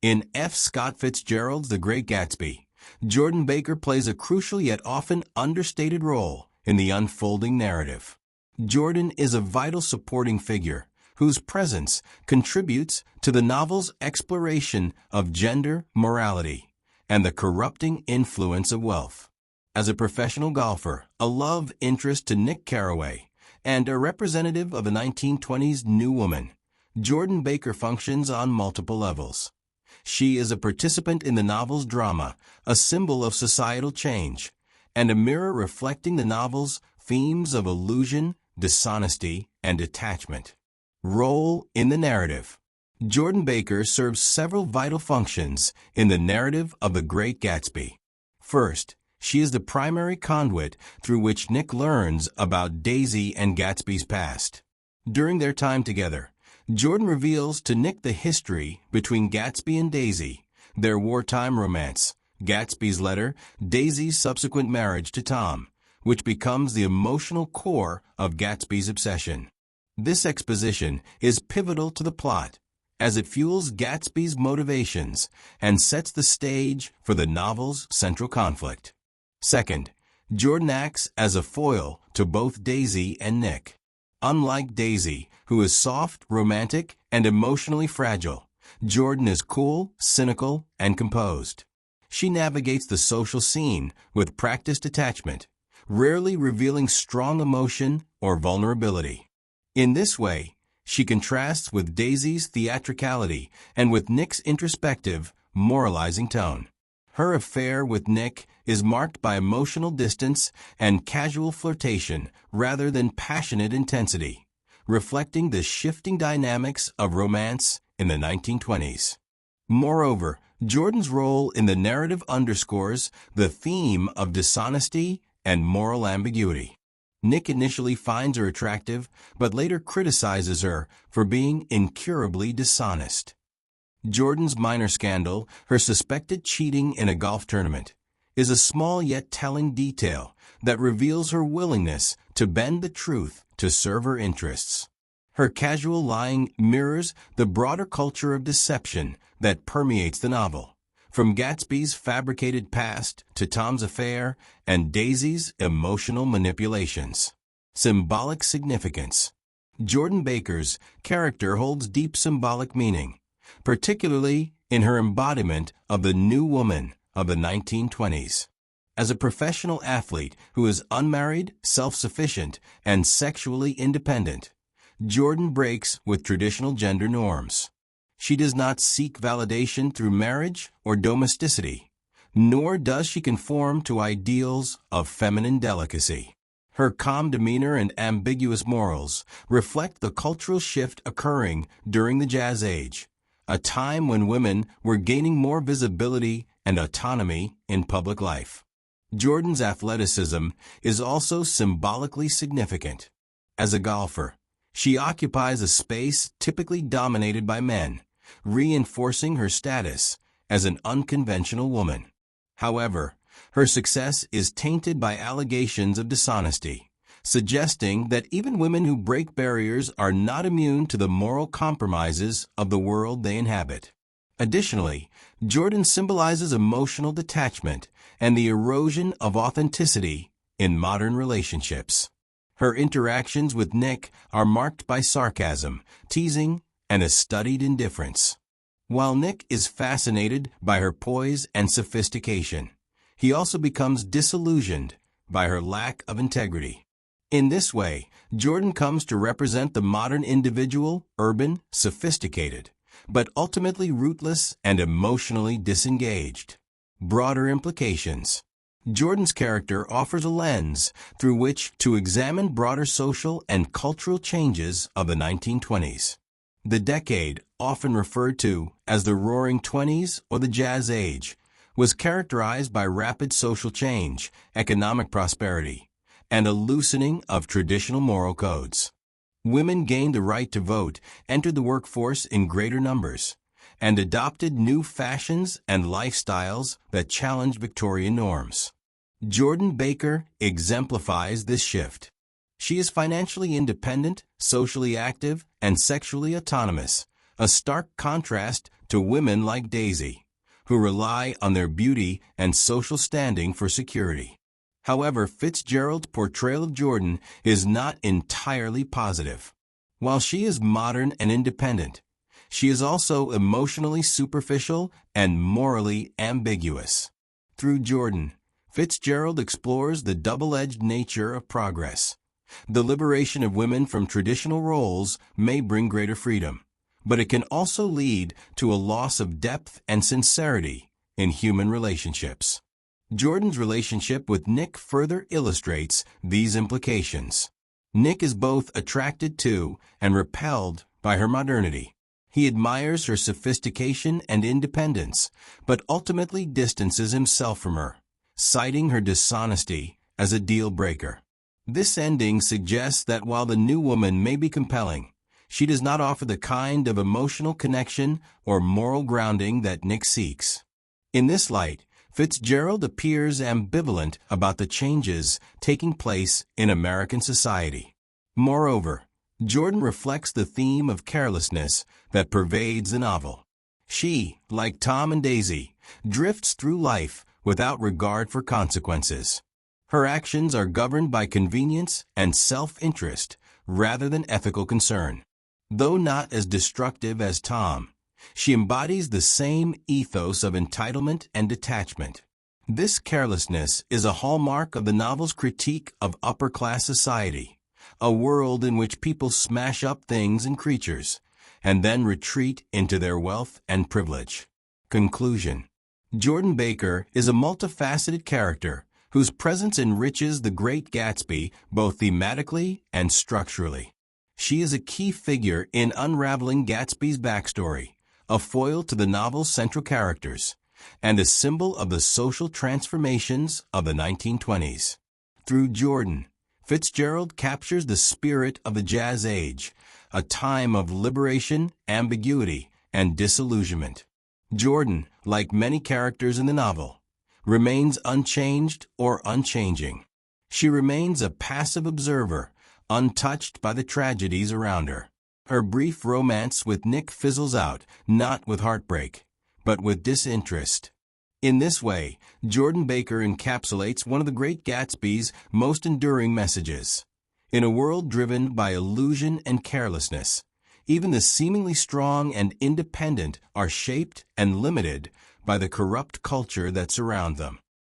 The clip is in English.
In F. Scott Fitzgerald's The Great Gatsby, Jordan Baker plays a crucial yet often understated role in the unfolding narrative. Jordan is a vital supporting figure whose presence contributes to the novel's exploration of gender, morality, and the corrupting influence of wealth. As a professional golfer, a love interest to Nick Carraway, and a representative of the 1920s New Woman, Jordan Baker functions on multiple levels. She is a participant in the novel's drama, a symbol of societal change, and a mirror reflecting the novel's themes of illusion, dishonesty, and attachment. Role in the narrative. Jordan Baker serves several vital functions in the narrative of The Great Gatsby. First, she is the primary conduit through which Nick learns about Daisy and Gatsby's past. During their time together, Jordan reveals to Nick the history between Gatsby and Daisy, their wartime romance, Gatsby's letter, Daisy's subsequent marriage to Tom, which becomes the emotional core of Gatsby's obsession. This exposition is pivotal to the plot, as it fuels Gatsby's motivations and sets the stage for the novel's central conflict. Second, Jordan acts as a foil to both Daisy and Nick. Unlike Daisy, who is soft, romantic, and emotionally fragile, Jordan is cool, cynical, and composed. She navigates the social scene with practiced detachment, rarely revealing strong emotion or vulnerability. In this way, she contrasts with Daisy's theatricality and with Nick's introspective, moralizing tone. Her affair with Nick is marked by emotional distance and casual flirtation rather than passionate intensity, reflecting the shifting dynamics of romance in the 1920s. Moreover, Jordan's role in the narrative underscores the theme of dishonesty and moral ambiguity. Nick initially finds her attractive, but later criticizes her for being incurably dishonest. Jordan's minor scandal, her suspected cheating in a golf tournament, is a small yet telling detail that reveals her willingness to bend the truth to serve her interests. Her casual lying mirrors the broader culture of deception that permeates the novel, from Gatsby's fabricated past to Tom's affair and Daisy's emotional manipulations. Symbolic significance. Jordan Baker's character holds deep symbolic meaning, particularly in her embodiment of the New Woman of the 1920s. As a professional athlete who is unmarried, self-sufficient, and sexually independent, Jordan breaks with traditional gender norms. She does not seek validation through marriage or domesticity, nor does she conform to ideals of feminine delicacy. Her calm demeanor and ambiguous morals reflect the cultural shift occurring during the Jazz Age, a time when women were gaining more visibility and autonomy in public life. Jordan's athleticism is also symbolically significant. As a golfer, she occupies a space typically dominated by men, reinforcing her status as an unconventional woman. However, her success is tainted by allegations of dishonesty, suggesting that even women who break barriers are not immune to the moral compromises of the world they inhabit. Additionally, Jordan symbolizes emotional detachment and the erosion of authenticity in modern relationships. Her interactions with Nick are marked by sarcasm, teasing, and a studied indifference. While Nick is fascinated by her poise and sophistication, he also becomes disillusioned by her lack of integrity. In this way, Jordan comes to represent the modern individual, urban, sophisticated, but ultimately rootless and emotionally disengaged. Broader implications. Jordan's character offers a lens through which to examine broader social and cultural changes of the 1920s. The decade, often referred to as the Roaring Twenties or the Jazz Age, was characterized by rapid social change, economic prosperity, and a loosening of traditional moral codes. Women gained the right to vote, entered the workforce in greater numbers, and adopted new fashions and lifestyles that challenged Victorian norms. Jordan Baker exemplifies this shift. She is financially independent, socially active, and sexually autonomous, a stark contrast to women like Daisy, who rely on their beauty and social standing for security. However, Fitzgerald's portrayal of Jordan is not entirely positive. While she is modern and independent, she is also emotionally superficial and morally ambiguous. Through Jordan, Fitzgerald explores the double-edged nature of progress. The liberation of women from traditional roles may bring greater freedom, but it can also lead to a loss of depth and sincerity in human relationships. Jordan's relationship with Nick further illustrates these implications. Nick is both attracted to and repelled by her modernity. He admires her sophistication and independence, but ultimately distances himself from her, citing her dishonesty as a deal breaker. This ending suggests that while the new woman may be compelling, she does not offer the kind of emotional connection or moral grounding that Nick seeks. In this light, Fitzgerald appears ambivalent about the changes taking place in American society. Moreover, Jordan reflects the theme of carelessness that pervades the novel. She, like Tom and Daisy, drifts through life without regard for consequences. Her actions are governed by convenience and self-interest rather than ethical concern. Though not as destructive as Tom, she embodies the same ethos of entitlement and detachment. This carelessness is a hallmark of the novel's critique of upper-class society, a world in which people smash up things and creatures, and then retreat into their wealth and privilege. Conclusion. Jordan Baker is a multifaceted character whose presence enriches The Great Gatsby both thematically and structurally. She is a key figure in unraveling Gatsby's backstory, a foil to the novel's central characters, and a symbol of the social transformations of the 1920s. Through Jordan, Fitzgerald captures the spirit of the Jazz Age, a time of liberation, ambiguity, and disillusionment. Jordan, like many characters in the novel, remains unchanged or unchanging. She remains a passive observer, untouched by the tragedies around her. Her brief romance with Nick fizzles out, not with heartbreak, but with disinterest. In this way, Jordan Baker encapsulates one of The Great Gatsby's most enduring messages. In a world driven by illusion and carelessness, even the seemingly strong and independent are shaped and limited by the corrupt culture that surrounds them.